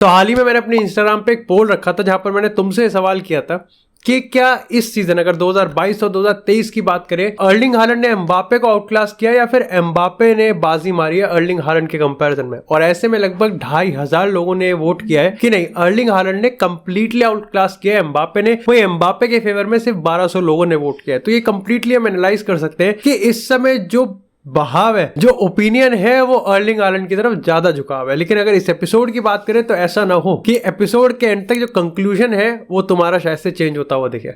तो हाल ही में मैंने अपने इंस्टाग्राम पे एक पोल रखा था जहां पर मैंने तुमसे सवाल किया था कि क्या इस सीजन अगर 2022 और 2023 की बात करें, अर्लिंग हालैंड ने एम्बापे को आउटक्लास किया या फिर एम्बापे ने बाजी मारी है अर्लिंग हालैंड के कंपैरिजन में। और ऐसे में लगभग 2,500 लोगों ने वोट किया है कि नहीं, अर्लिंग हालैंड ने कंप्लीटली आउटक्लास किया है एम्बापे ने। वही एम्बापे के फेवर में सिर्फ 1200 लोगों ने वोट किया है। तो ये कंप्लीटली हम एनालाइज कर सकते हैं कि इस समय जो बहाव है, जो ओपिनियन है, वो अर्लिंग हालैंड की तरफ ज्यादा झुकाव है। लेकिन अगर इस एपिसोड की बात करें तो ऐसा ना हो कि एपिसोड के एंड तक जो कंक्लूजन है वो तुम्हारा शायद से चेंज होता हुआ दिखे।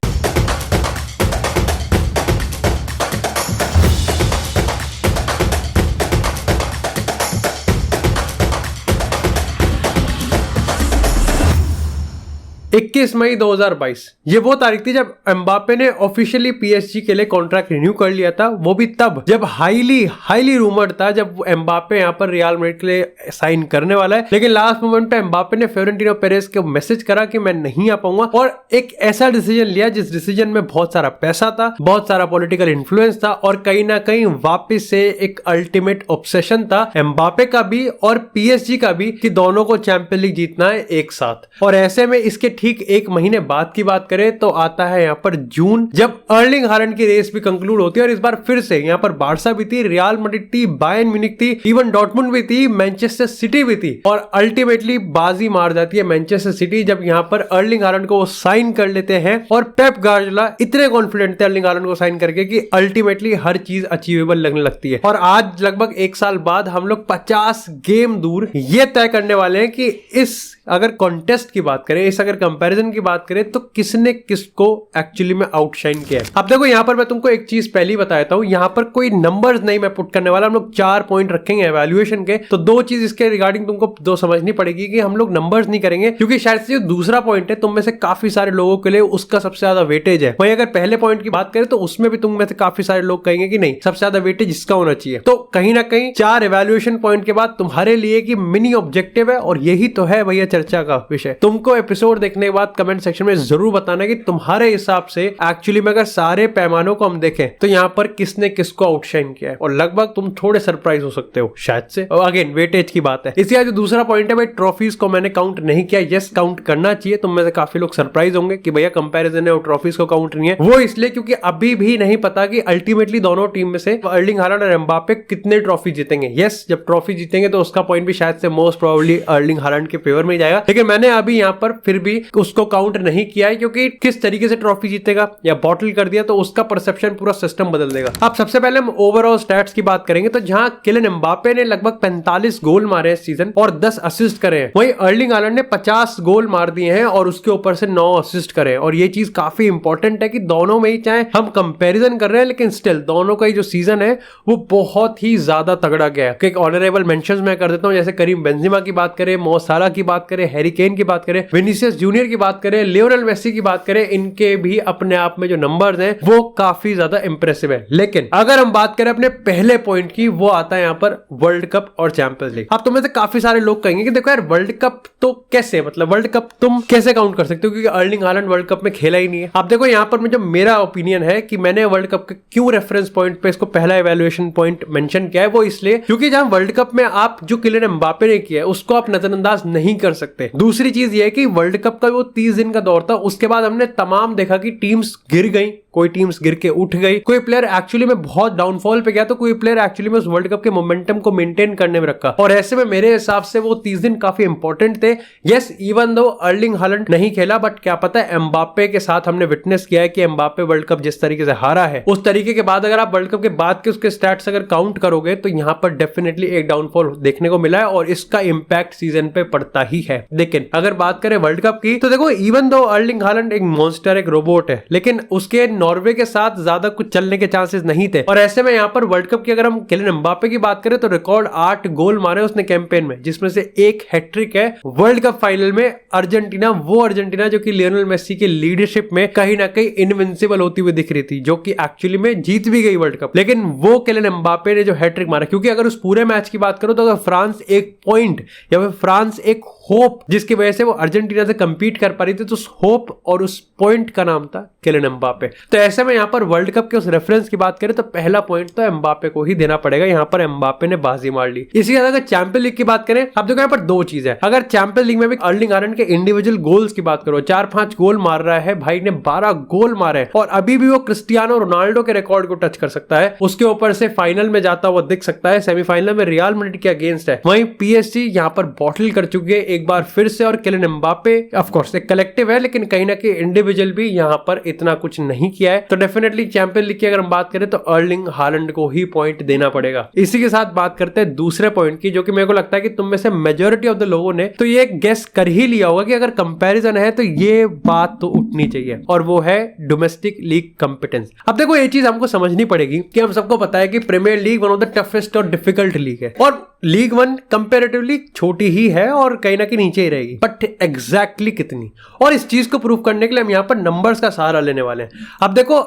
21 मई 2022 ये वो तारीख थी जब एम्बापे ने ऑफिशियली पीएसजी के लिए कॉन्ट्रैक्ट रिन्यू कर लिया था। वो भी तब जब हाईली रूमर्ड था जब एम्बापे यहाँ पर रियल मैड्रिड के लिए साइन करने वाला है। लेकिन लास्ट मोमेंट पे एम्बापे ने फ्लोरेंटिनो पेरेज को मैसेज करा कि मैं नहीं आ पाऊंगा, और एक ऐसा डिसीजन लिया जिस डिसीजन में बहुत सारा पैसा था, बहुत सारा पॉलिटिकल इन्फ्लुएंस था, और कहीं ना कहीं वापिस से एक अल्टीमेट ऑब्सेशन था एम्बापे का भी और पीएसजी का भी कि दोनों को चैंपियन लीग जीतना है एक साथ। और ऐसे में इसके ठीक एक महीने बाद की बात करें तो आता है यहाँ पर जून, जब अर्लिंग हालैंड की रेस भी कंक्लूड होती है। और इस बार फिर से यहाँ पर बार्सा भी थी, रियल मैड्रिड थी, बायर्न म्यूनिख थी, इवन डॉर्टमुंड भी थी, मैनचेस्टर सिटी भी थी, और अल्टीमेटली बाजी मार जाती है मैनचेस्टर सिटी जब यहाँ पर अर्लिंग हालैंड को साइन कर लेते हैं। और पेप गार्डियोला इतने कॉन्फिडेंट थे अर्लिंग हालैंड को साइन करके कि अल्टीमेटली हर चीज अचीवेबल लगने लगती है। और आज लगभग एक साल बाद हम लोग 50 गेम दूर ये तय करने वाले हैं कि इस अगर कॉन्टेस्ट की बात करें, इस अगर कंपैरिजन की बात करें तो किसने किसको एक्चुअली में आउटशाइन किया है। अब देखो यहाँ पर मैं तुमको एक चीज पहले ही बता देता हूँ, यहाँ पर कोई नंबर्स नहीं मैं पुट करने वाला। हम लोग 4 पॉइंट रखेंगे एवैल्यूएशन के। तो 2 चीज इसके रिगार्डिंग तुमको दो समझनी पड़ेगी कि हम लोग नंबर्स नहीं करेंगे, क्योंकि शायद से जो दूसरा पॉइंट है तुम में से काफी सारे लोगों के लिए उसका सबसे ज्यादा वेटेज है। वहीं अगर पहले पॉइंट की बात करें तो उसमें भी तुम में से काफी सारे लोग कहेंगे कि नहीं, सबसे ज्यादा वेटेज इसका होना चाहिए। तो कहीं ना कहीं 4 एवैल्यूएशन पॉइंट के बाद तुम्हारे लिए कि मिनी ऑब्जेक्टिव है, और यही तो है भैया चर्चा का विषय। तुमको एपिसोड देखने के बाद कमेंट सेक्शन में जरूर बताना कि तुम्हारे हिसाब से एक्चुअली में अगर सारे पैमानों को हम देखें तो यहाँ पर किसने किसको आउटशाइन किया है। और लगभग तुम थोड़े सरप्राइज हो सकते हो शायद से। और अगेन वेटेज की बात है। इसलिए जो दूसरा पॉइंट है भाई, ट्रॉफीज को मैंने काउंट नहीं किया। यस, काउंट करना चाहिए। तुम में से काफी लोग सरप्राइज होंगे कि भैया कंपैरिजन है और ट्रॉफीज को काउंट नहीं है। वो इसलिए क्योंकि अभी भी नहीं पता कि अल्टीमेटली दोनों टीम में से अर्लिंग हालैंड और एम्बापे कितने ट्रॉफी जीतेंगे। यस, जब ट्रॉफी जीतेंगे तो उसका पॉइंट भी शायद से मोस्ट प्रोबेबली अर्लिंग हालैंड के फेवर में जाएगा। लेकिन मैंने अभी यहाँ पर फिर भी उसको काउंट नहीं किया है, क्योंकि किस तरीके से ट्रॉफी जीतेगा या बॉटल कर दिया तो उसका परसेप्शन पूरा सिस्टम बदल देगा। अब सबसे पहले हम ओवरऑल स्टैट्स की बात करेंगे तो जहां किलियन एम्बापे ने लगभग 45 गोल मारे इस सीजन और 10 असिस्ट करे हैं, वहीं अर्लिंग हालैंड ने 50 गोल मार दिए हैं और उसके ऊपर से 9 असिस्ट करे। और ये चीज काफी इंपॉर्टेंट है कि दोनों में ही, चाहे हम कंपैरिजन कर रहे हैं लेकिन स्टिल दोनों का ही जो सीजन है वो बहुत ही ज्यादा तगड़ा गया है। एक ऑनरेबल मेंशंस मैं कर देता हूं, जैसे करीम बेंजेमा की बात करें, मो साला की बात करें, हैरी केन की बात करें, विनीसियस जूनियर की बात करें, लियोनेल मेसी की बात करें, इनके भी अपने आप में जो नंबर्स हैं वो काफी ज्यादा इंप्रेसिव है। लेकिन अगर हम बात करें अपने पहले पॉइंट की, वो आता है यहाँ पर वर्ल्ड कप और चैंपियंस लीग। अब तुम्हें से काफी सारे लोग कहेंगे कि देखो यार, वर्ल्ड कप तो कैसे, मतलब वर्ल्ड कप तुम कैसे काउंट कर सकते हो, क्योंकि अर्लिंग हालैंड वर्ल्ड कप में खेला ही नहीं है। अब देखो यहाँ पर जो मेरा ओपिनियन है कि मैंने वर्ल्ड कप के क्यों रेफरेंस पॉइंट पे इसको पहला इवैल्यूएशन पॉइंट मेंशन किया है, वो इसलिए क्योंकि जहां वर्ल्ड कप में आप जो किलियन एम्बापे ने किया है उसको आप नजरअंदाज नहीं कर सकते। दूसरी चीज ये है कि वर्ल्ड कप का वो 30 दिन का दौर था, उसके बाद हमने तमाम देखा कि टीम्स गिर गई, कोई टीम्स गिर के उठ गई, कोई प्लेयर एक्चुअली में बहुत डाउनफॉल पे गया, तो कोई प्लेयर एक्चुअली में उस वर्ल्ड कप के मोमेंटम को मेंटेन करने में रखा। और ऐसे में मेरे हिसाब से वो 30 दिन काफी इंपॉर्टेंट थे। Yes, even though Erling Haaland नहीं खेला, बट क्या पता है एम्बापे के साथ हमने विटनेस किया है कि एम्बापे वर्ल्ड कप जिस तरीके से हारा है, उस तरीके के बाद अगर आप वर्ल्ड कप के बाद के उसके स्टैट्स अगर काउंट करोगे तो यहाँ पर डेफिनेटली एक डाउनफॉल देखने को मिला है और इसका इंपैक्ट सीजन पे पड़ता ही है। लेकिन अगर बात करें वर्ल्ड कप की तो देखो, इवन दो अर्लिंग हालैंड एक मॉन्स्टर, एक रोबोट है, लेकिन उसके नॉर्वे के साथ ज्यादा कुछ चलने के चांसेस नहीं थे। और ऐसे में यहाँ पर वर्ल्ड कप की अगर हम किलियन एम्बापे की बात करें तो रिकॉर्ड 8 गोल मारे उसने कैंपेन में, जिसमें से एक हैट्रिक है वर्ल्ड कप फाइनल में अर्जेंटीना, वो अर्जेंटीना जो कि लियोनेल मेसी की लीडरशिप में कहीं ना कहीं इनविंसिबल होती हुई दिख रही थी, जो कि एक्चुअली में जीत भी गई वर्ल्ड कप। लेकिन वो किलियन एम्बापे ने जो हैट्रिक मारा, क्योंकि अगर उस पूरे मैच की बात करो तो अगर फ्रांस 1 पॉइंट या फिर फ्रांस एक होप जिसकी वजह से वो अर्जेंटीना से कंपीट कर पा रही थी, तो उस होप और उस पॉइंट का नाम था किलियन एम्बापे। तो ऐसे में यहाँ पर वर्ल्ड कप के उस रेफरेंस की बात करें तो पहला पॉइंट तो एम्बापे को ही देना पड़ेगा। यहाँ पर एम्बापे ने बाजी मार ली। इसी के साथ अगर चैंपियन लीग की बात करें, अब देखो यहाँ पर दो चीज है। अगर चैंपियन लीग में भी अर्लिंग हालैंड के इंडिविजुअल गोल्स की बात करो, 4-5 गोल मार रहा है भाई ने, 12 गोल मारे और अभी भी वो क्रिस्टियानो रोनाल्डो के रिकॉर्ड को टच कर सकता है। उसके ऊपर से फाइनल में जाता हुआ दिख सकता है, सेमीफाइनल में रियल मैड्रिड के अगेंस्ट है। वहीं पीएसजी यहाँ पर बॉटल कर चुकी है एक बार फिर से, और किलियन एम्बापे ऑफ कोर्स एक कलेक्टिव है, लेकिन कहीं ना कहीं इंडिविजुअल भी यहाँ पर इतना कुछ नहीं किया है। तो डेफिनेटली चैंपियन लीग की अगर हम बात करें तो अर्लिंग हालैंड को ही पॉइंट देना पड़ेगा। इसी के साथ बात करते हैं दूसरे पॉइंट की, जो कि मेरे को लगता है कि तुम में से मेजॉरिटी ऑफ द लोगों ने तो ये गेस कर ही लिया होगा कि अगर कंपैरिजन है तो ये बात तो उठनी चाहिए, और वो है डोमेस्टिक लीग कंपिटेंस। अब देखो ये चीज हमको समझनी पड़ेगी कि हम सबको पता है कि premier league one of the toughest और डिफिकल्ट लीग है, और लीग वन कंपैरेटिवली छोटी ही है और कहीं ना कहीं नीचे ही रहेगी, बट एग्जैक्टली कितनी, और इस चीज को प्रूव करने के लिए हम यहाँ पर नंबर्स का सहारा लेने वाले हैं। अब देखो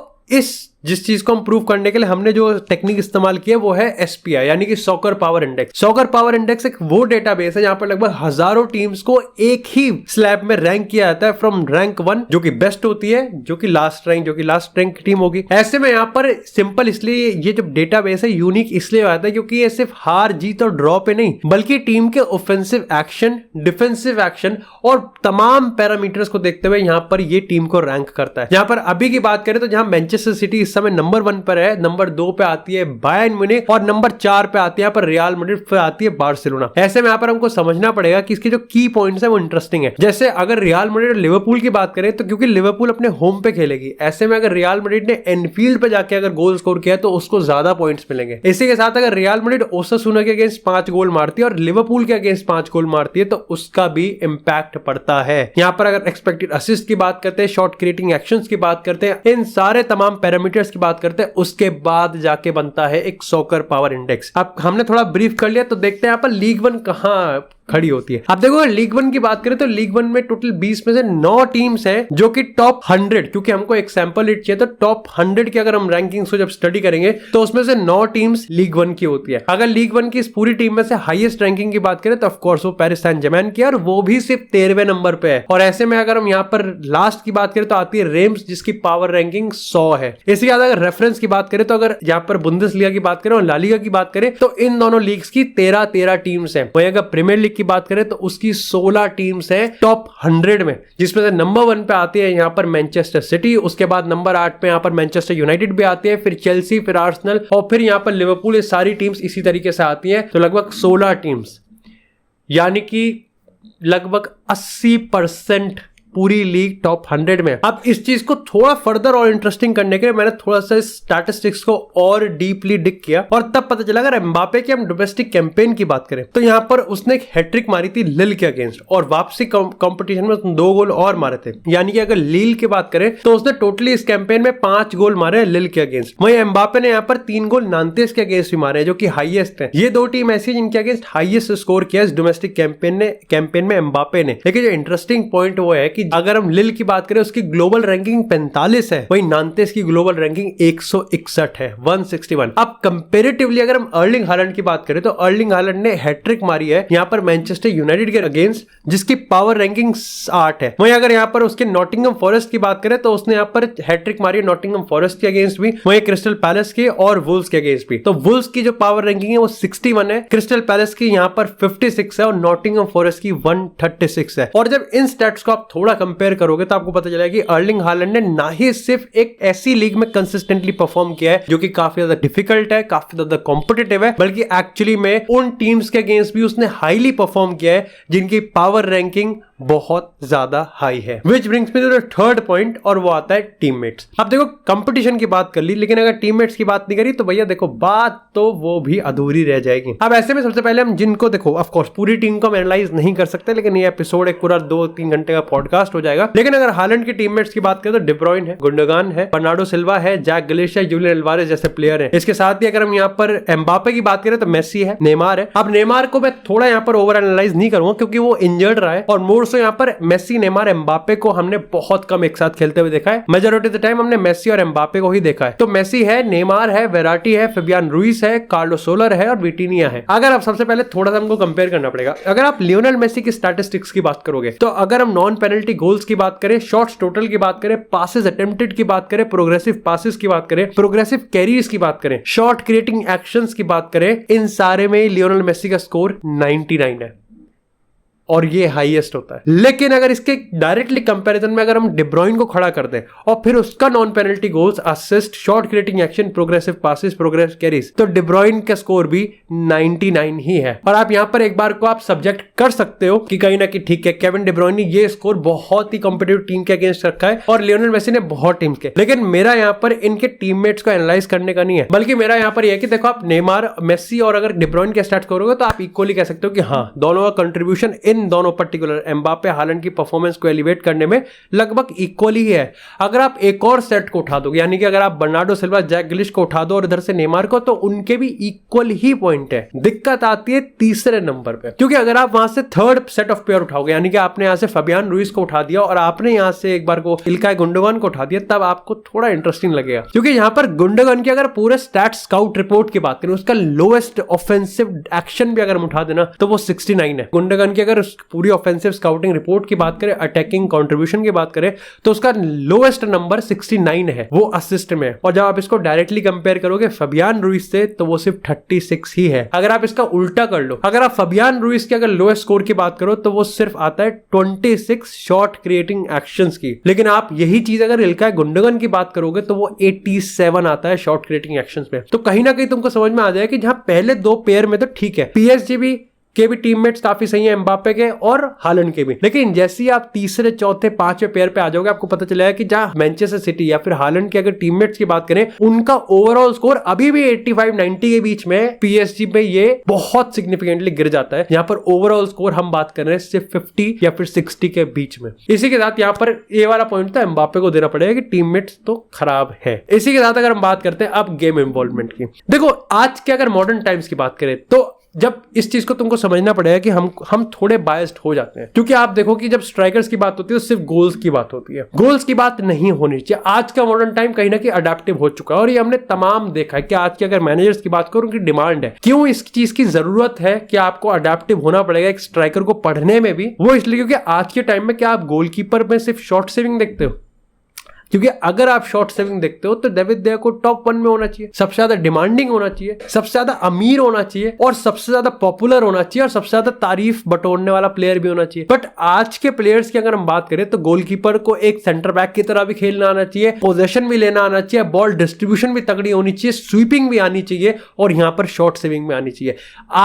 जिस चीज को हम प्रूव करने के लिए हमने जो टेक्निक इस्तेमाल किया वो है SPI, यानी कि soccer power index. Soccer power index एक वो डेटाबेस है जहां पर लगभग हजारों टीम्स को एक ही स्लैब में रैंक किया जाता है, फ्रॉम रैंक 1 जो कि बेस्ट होती है, जो कि लास्ट रैंक की टीम होगी। ऐसे में यहाँ पर सिंपल इसलिए ये जो डेटाबेस है यूनिक इसलिए आता है क्योंकि ये सिर्फ हार जीत और ड्रॉ पे नहीं, बल्कि टीम के ऑफेंसिव एक्शन, डिफेंसिव एक्शन और तमाम पैरामीटर्स को देखते हुए यहाँ पर ये टीम को रैंक करता है। यहाँ पर अभी की बात करें तो जहां मैनचेस्टर सिटी इस समय नंबर 1 पर है, नंबर 2 पे आती है बायर्न म्यूनिख और नंबर 4 पे आती है यहाँ पर रियल मैड्रिड, फिर आती है बार्सिलोना। ऐसे में यहाँ पर हमको समझना पड़ेगा कि इसके जो की पॉइंट्स है वो इंटरेस्टिंग है। जैसे अगर रियल मैड्रिड और लिवरपूल की बात करें तो क्योंकि लिवरपूल अपने होम पे खेलेगी, ऐसे में अगर रियल मैड्रिड ने एनफील्ड पे जाके अगर गोल स्कोर किया तो उसको ज्यादा पॉइंट्स मिलेंगे। इसी के साथ अगर रियल मैड्रिड ओसासुना के अगेंस्ट 5 गोल मारती है और लिवरपूल के अगेंस्ट 5 गोल मारती है तो उसका भी इंपैक्ट पड़ता है। यहाँ पर अगर एक्सपेक्टेड असिस्ट की बात करते हैं, शॉट क्रिएटिंग एक्शंस की बात करते हैं, इन सारे तमाम पैरामीटर्स की बात करते हैं, उसके बाद जाके बनता है एक सॉकर पावर इंडेक्स। अब हमने थोड़ा ब्रीफ कर लिया, तो देखते हैं यहाँ पर लीग 1 कहां खड़ी होती है। अब देखो लीग 1 की बात करें तो लीग 1 में टोटल 20 में से 9 टीम्स हैं जो कि टॉप 100, क्योंकि हमको एक सैंपल रेट चाहिए, तो टॉप 100 की अगर हम रैंकिंग्स को जब स्टडी करेंगे तो उसमें से 9 टीम्स लीग 1 की होती है। अगर लीग 1 की इस पूरी टीम में से हाईएस्ट रैंकिंग की बात करें तो ऑफ कोर्स वो पेरिस सैंट जर्मेन की है, और वो भी सिर्फ 13वें नंबर पे है। और ऐसे में अगर हम यहाँ पर लास्ट की बात करें तो आती है रेम्स, जिसकी पावर रैंकिंग 100 है। इसके बाद अगर रेफरेंस की बात करें तो अगर यहाँ पर बुंदेसलीगा की बात करें और ला लीगा की बात करें तो इन दोनों लीग्स की 13 टीम्स हैं। वहीं अगर प्रीमियर लीग की बात करें तो उसकी 16 टीम्स हैं टॉप 100 में, जिसमें से नंबर 1 पे आती है यहाँ पर मैनचेस्टर सिटी, उसके बाद नंबर 8 पे यहाँ पर मैनचेस्टर यूनाइटेड भी आती है, फिर चेल्सी, फिर आर्सेनल और फिर यहाँ पर लिवरपूल। ये सारी टीम्स इसी तरीके से आती हैं, तो लगभग 16 टीम्स, यानी कि लगभग 80% पूरी लीग टॉप 100 में। अब इस चीज को थोड़ा फर्दर और इंटरेस्टिंग करने के लिए मैंने थोड़ा सा स्टैटिस्टिक्स को और डीपली डिग किया, और तब पता चला अगर एम्बापे की हम डोमेस्टिक कैंपेन की बात करें तो यहाँ पर उसने एक हैट्रिक मारी थी लिल के अगेंस्ट, और वापसी कंपटीशन में उसने 2 गोल और मारे थे। यानी कि अगर लील की बात करें तो उसने टोटली इस कैंपेन में 5 गोल मारे हैं लिल के अगेंस्ट। वहीं एम्बापे ने यहाँ पर 3 गोल नांतेस के अगेंस्ट भी मारे हैं, जो कि हाईएस्ट है। ये 2 टीम ऐसी है जिनके अगेंस्ट हाईएस्ट स्कोर किया इस डोमेस्टिक कैंपेन में एम्बापे ने। लेकिन जो इंटरेस्टिंग पॉइंट वो है कि अगर हम लिल की बात करें उसकी ग्लोबल रैंकिंग 45 है, वहीं नांतेस की ग्लोबल रैंकिंग 161 है, 161। अब कंपैरेटिवली अगर हम अर्लिंग हालैंड की बात करें तो अर्लिंग हालैंड ने हैट्रिक मारी है यहाँ पर मैनचेस्टर यूनाइटेड के अगेंस्ट, जिसकी पावर रैंकिंग 8 है। वहीं अगर यहाँ पर उसके नॉटिंघम फॉरेस्ट की बात करें तो उसने यहाँ पर हैट्रिक मारी है नॉटिंघम फॉरेस्ट के अगेंस्ट भी, वहीं क्रिस्टल पैलेस के और वुल्व्स के अगेंस्ट भी। तो वुल्व्स की जो पावर रैंकिंग है वो 61 है, क्रिस्टल पैलेस की यहाँ पर 56 है और नॉटिंघम फॉरेस्ट की 136 है। और जब इन स्टैट्स को आप थोड़ा कंपेयर करोगे तो आपको पता चलेगा कि अर्लिंग हालैंड ने ना ही सिर्फ एक ऐसी लीग में कंसिस्टेंटली परफॉर्म किया है जो कि काफी ज्यादा डिफिकल्ट है, काफी ज्यादा कॉम्पिटिटिव है, बल्कि एक्चुअली में उन टीम्स के अगेंस्ट भी उसने हाईली परफॉर्म किया है जिनकी पावर रैंकिंग बहुत ज्यादा हाई है। Which brings me to the third point, और वो आता है टीममेट्स। अब देखो कंपटीशन की बात कर ली, लेकिन अगर टीममेट्स की बात नहीं करी तो भैया देखो बात तो वो भी अधूरी रह जाएगी। अब ऐसे में सबसे पहले हम जिनको देखो ऑफ कोर्स पूरी टीम को हम एनालाइज नहीं कर सकते, लेकिन ये एपिसोड एक पूरा 2-3 घंटे का पॉडकास्ट हो जाएगा। लेकिन अगर हालैंड के टीममेट्स की बात करें तो डिब्रॉइन है, गुंडोगान है, बर्नार्डो सिल्वा है, जैक ग्रिलिश है, जूलियन अल्वारेज जैसे प्लेयर है। इसके साथ ही अगर हम यहाँ पर एम्बापे की बात करें तो मेसी है, नेमार है। अब नेमार को मैं थोड़ा यहाँ पर ओवर एनालाइज नहीं करूंगा क्योंकि वो इंजर्ड रहा है और मोर दोस्तों यहाँ पर मेसी, नेमार, एम्बापे को हमने बहुत कम एक साथ खेलते हुए देखा है। मेजॉरिटी ऑफ द टाइम हमने मेसी और एम्बापे को ही देखा है। तो मेसी है, नेमार है, वेराटी है, फेबियान रुइस है, कार्लोस सोलर है और विटिनिया है। अगर आप सबसे पहले थोड़ा सा हमको कंपेयर करना पड़ेगा। अगर आप लियोनेल मेसी की स्टैटिस्टिक्स की बात करोगे तो अगर हम नॉन पेनल्टी गोल्स की बात करें, शॉट्स टोटल की बात करें, पासेस अटेम्प्टेड की बात करें, प्रोग्रेसिव पासेस की बात करें, प्रोग्रेसिव कैरीज की बात करें, शॉट क्रिएटिंग एक्शंस की बात करें, इन सारे में लियोनेल मेसी का स्कोर 99 है और ये हाईएस्ट होता है। लेकिन अगर इसके डायरेक्टली कंपैरिजन में अगर हम डी ब्रुयने को खड़ा कर दें और फिर उसका non penalty goals, assist, shot creating action, progressive passes, progressive carries, तो डी ब्रुयने का स्कोर भी 99 ही है। और आप यहां पर एक बार को आप सब्जेक्ट कर सकते हो कि कहीं ना कहीं ठीक है, केविन डी ब्रुयने ने ये स्कोर बहुत ही कॉम्पिटिटिव टीम के अगेंस्ट रखा है और लियोनेल मेसी ने बहुत टीम के। लेकिन मेरा यहां पर इनके टीममेट्स को एनालाइज करने का नहीं है, बल्कि मेरा यहां पर यह है कि देखो आप नेमार, मेसी और अगर डी ब्रुयने के स्टैट्स करोगे तो आप इक्वली कह सकते हो कि हाँ, दोनों का कंट्रीब्यूशन इन दोनों पर्टिकुलर एम्बापे, हालैंड की परफॉर्मेंस को एलिवेट करने में लगभग इक्वली ही है। अगर आप एक और सेट को उठा दोगे, यानी कि अगर आप बर्नार्डो सिल्वा, जैक ग्रिलिश को उठा दो और इधर से नेमार को, तो उनके भी इक्वल ही पॉइंट है। दिक्कत आती है तीसरे नंबर पे, क्योंकि अगर आप वहां से थर्ड सेट ऑफ प्लेयर उठाओगे, यानी कि आपने यहां से फेबियान रुइस को उठा दिया और आपने यहां से एक बार को इल्काई गुंडोगन को उठा दिया, तब आपको थोड़ा इंटरेस्टिंग लगेगा। क्योंकि यहां पर गुंडोगन की अगर पूरे स्टैट स्काउट रिपोर्ट की बात करें, उसका लोएस्ट ऑफेंसिव एक्शन भी अगर हम उठा देना तो वो 69 है। गुंडोगन की अगर पूरी ऑफेंसिव स्काउटिंग रिपोर्ट की बात करें, अटैकिंग कंट्रीब्यूशन की बात करें, तो उसका लोएस्ट नंबर 69 है, वो असिस्ट में। और जब आप इसको डायरेक्टली कंपेयर करोगे फेबियान रुइस से, तो वो सिर्फ 36 ही है। अगर आप इसका उल्टा कर लो, अगर आप फेबियान रुइस के अगर लोएस्ट स्कोर की बात करो तो वो सिर्फ आता है 26 शॉट क्रिएटिंग एक्शंस की। लेकिन आप यही चीज अगर इल्काई गुंडोगन की बात करोगे तो वो 87 आता है शॉट क्रिएटिंग एक्शंस में। तो कहीं ना कहीं तुमको समझ में आ जाए कि जहां पहले दो पेयर में तो ठीक है, पीएसजी के भी टीममेट्स काफी सही हैं, एम्बापे के और हालैंड के भी, लेकिन जैसे ही आप तीसरे, चौथे, पांचवें पेयर पे आ जाओगे, आपको पता चलेगा कि जहां मैनचेस्टर सिटी या फिर हालैंड के अगर टीममेट्स की बात करें, उनका ओवरऑल स्कोर अभी भी 85-90 के बीच में, पीएसजी में ये बहुत सिग्निफिकेंटली गिर जाता है। यहाँ पर ओवरऑल स्कोर हम बात कर रहे हैं सिर्फ 50 या फिर 60 के बीच में। इसी के साथ यहाँ पर ये वाला पॉइंट तो एम्बापे को देना पड़ेगा कि टीममेट्स तो खराब है। इसी के साथ अगर हम बात करते हैं अब गेम इन्वॉल्वमेंट की, देखो आज के अगर मॉडर्न टाइम्स की बात करें तो जब इस चीज को तुमको समझना पड़ेगा कि हम थोड़े बायस्ड हो जाते हैं, क्योंकि आप देखो कि जब स्ट्राइकर्स की बात होती है तो सिर्फ गोल्स की बात होती है, गोल्स की बात नहीं होनी चाहिए। आज का मॉडर्न टाइम कहीं ना कहीं अडेप्टिव हो चुका है और ये हमने तमाम देखा है कि आज के अगर मैनेजर्स की बात करूं, उनकी डिमांड है, क्यों इस चीज की जरूरत है कि आपको अडेप्टिव होना पड़ेगा एक स्ट्राइकर को पढ़ने में भी, वो इसलिए क्योंकि आज के टाइम में क्या आप गोलकीपर में सिर्फ शॉट सेविंग देखते हो? क्योंकि अगर आप शॉर्ट सेविंग देखते हो तो डेविड देया को टॉप 1 में होना चाहिए, सबसे ज्यादा डिमांडिंग होना चाहिए, सबसे ज्यादा अमीर होना चाहिए और सबसे ज्यादा पॉपुलर होना चाहिए और सबसे ज्यादा तारीफ बटोरने वाला प्लेयर भी होना चाहिए। बट आज के प्लेयर्स की अगर हम बात करें तो गोलकीपर को एक सेंटर बैक की तरह भी खेलना आना चाहिए, पोजीशन भी लेना आना चाहिए, बॉल डिस्ट्रीब्यूशन भी तगड़ी होनी चाहिए, स्वीपिंग भी आनी चाहिए और यहां पर शॉर्ट सेविंग भी आनी चाहिए।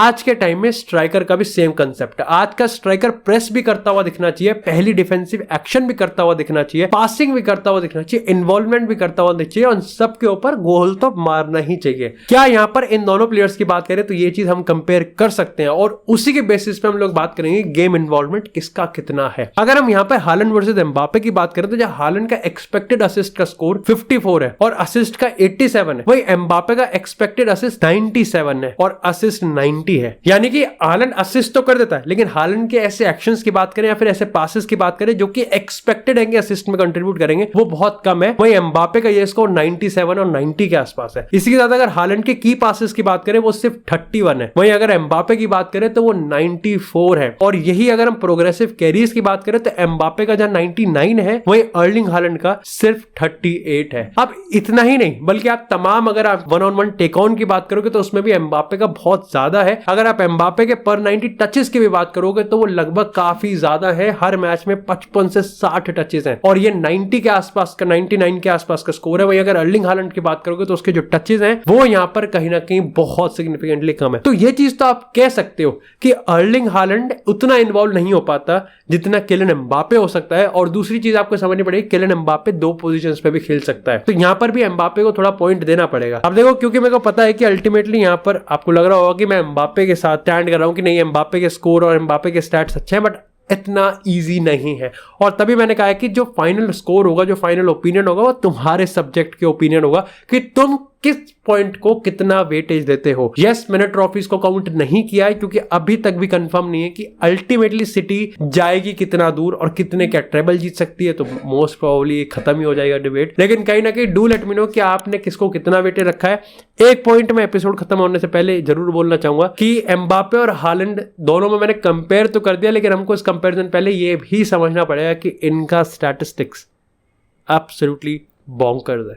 आज के टाइम में स्ट्राइकर का भी सेम कंसेप्ट है। आज का स्ट्राइकर प्रेस भी करता हुआ दिखना चाहिए, पहली डिफेंसिव एक्शन भी करता हुआ दिखना चाहिए, पासिंग भी करता हुआ चाहिए, इन्वॉल्वमेंट भी करता हुआ चाहिए और सबके ऊपर गोल तो मारना ही चाहिए। क्या यहां पर इन दोनों प्लेयर्स की बात करें तो ये चीज हम कंपेयर कर सकते हैं और उसी के बेसिस पे हम लोग बात करेंगे गेम इन्वॉल्वमेंट किसका कितना है। अगर हम यहां पर हालैंड वर्सेस एम्बापे की बात करें तो जहां हालैंड का एक्सपेक्टेड असिस्ट का स्कोर 54 है और असिस्ट का 87 है, वही एम्बापे का एक्सपेक्टेड असिस्ट 97 है और असिस्ट 90 है। यानी कि हालैंड असिस्ट तो कर देता है, लेकिन हालैंड के ऐसे एक्शंस की बात करें या फिर ऐसे पासेस की बात करें जो कि एक्सपेक्टेड है कि असिस्ट में कंट्रीब्यूट करेंगे, वो बहुत कम है। वही एम्बापे का ये स्कोर 97 और 90 के आसपास है। इसी के साथ अगर हालैंड के की पासेस की बात करें वो सिर्फ 31 है, वहीं अगर एम्बापे की बात करें तो वो 94 है। और यही अगर हम प्रोग्रेसिव कैरीज की बात करें तो एम्बापे का जहां 99 है वहीं अर्लिंग हालैंड का सिर्फ 38 है। अब इतना ही नहीं, बल्कि आप तमाम अगर आप 1-on-1 टेक ऑन की बात करोगे तो उसमें भी एम्बापे का बहुत ज्यादा है। अगर आप एम्बापे के पर 90 टचेस की भी बात करोगे तो वो लगभग काफी ज्यादा है, हर मैच में 55 से 60 टचेस हैं और ये 90 के आसपास का 99 के आसपास का स्कोर है। वही अगर अर्लिंग हालैंड की बात करोगे तो उसके जो टचेस हैं वो यहां पर कहीं ना कहीं बहुत सिग्निफिकेंटली कम है। तो ये चीज तो आप कह सकते हो कि अर्लिंग हालैंड उतना इन्वॉल्व नहीं हो पाता जितना किलियन एम्बापे हो सकता है। और दूसरी चीज आपको समझनी पड़ेगी, किलियन एम्बापे 2 पोजीशंस पे भी खेल सकता है, तो यहां पर भी एम्बापे को थोड़ा पॉइंट देना पड़ेगा। अब देखो, क्योंकि मेरे को पता है कि अल्टीमेटली यहां पर आपको लग रहा होगा कि मैं एम्बापे के साथ स्टैंड कर रहा हूं कि नहीं, एम्बापे के स्कोर और एम्बापे के स्टैट्स अच्छे हैं, बट इतना इजी नहीं है। और तभी मैंने कहा है कि जो फाइनल स्कोर होगा, जो फाइनल ओपिनियन होगा, वो तुम्हारे सब्जेक्ट के ओपिनियन होगा कि तुम किस पॉइंट को कितना वेटेज देते हो। यस, मैंने ट्रॉफीज को काउंट नहीं किया है क्योंकि अभी तक भी कंफर्म नहीं है कि अल्टीमेटली सिटी जाएगी कितना दूर और कितने क्या ट्रेबल जीत सकती है, तो मोस्ट प्रोबेबली खत्म ही हो जाएगा डिबेट। लेकिन कहीं ना कहीं डू लेट मी नो कि आपने किसको कितना वेटेज रखा है। एक पॉइंट में एपिसोड खत्म होने से पहले जरूर बोलना चाहूंगा कि एम्बापे और हालैंड दोनों में मैंने कंपेयर तो कर दिया, लेकिन हमको इस कंपेरिजन पहले ये भी समझना पड़ेगा कि इनका स्टैटिस्टिक्स एब्सोल्युटली बॉन्कर्स है।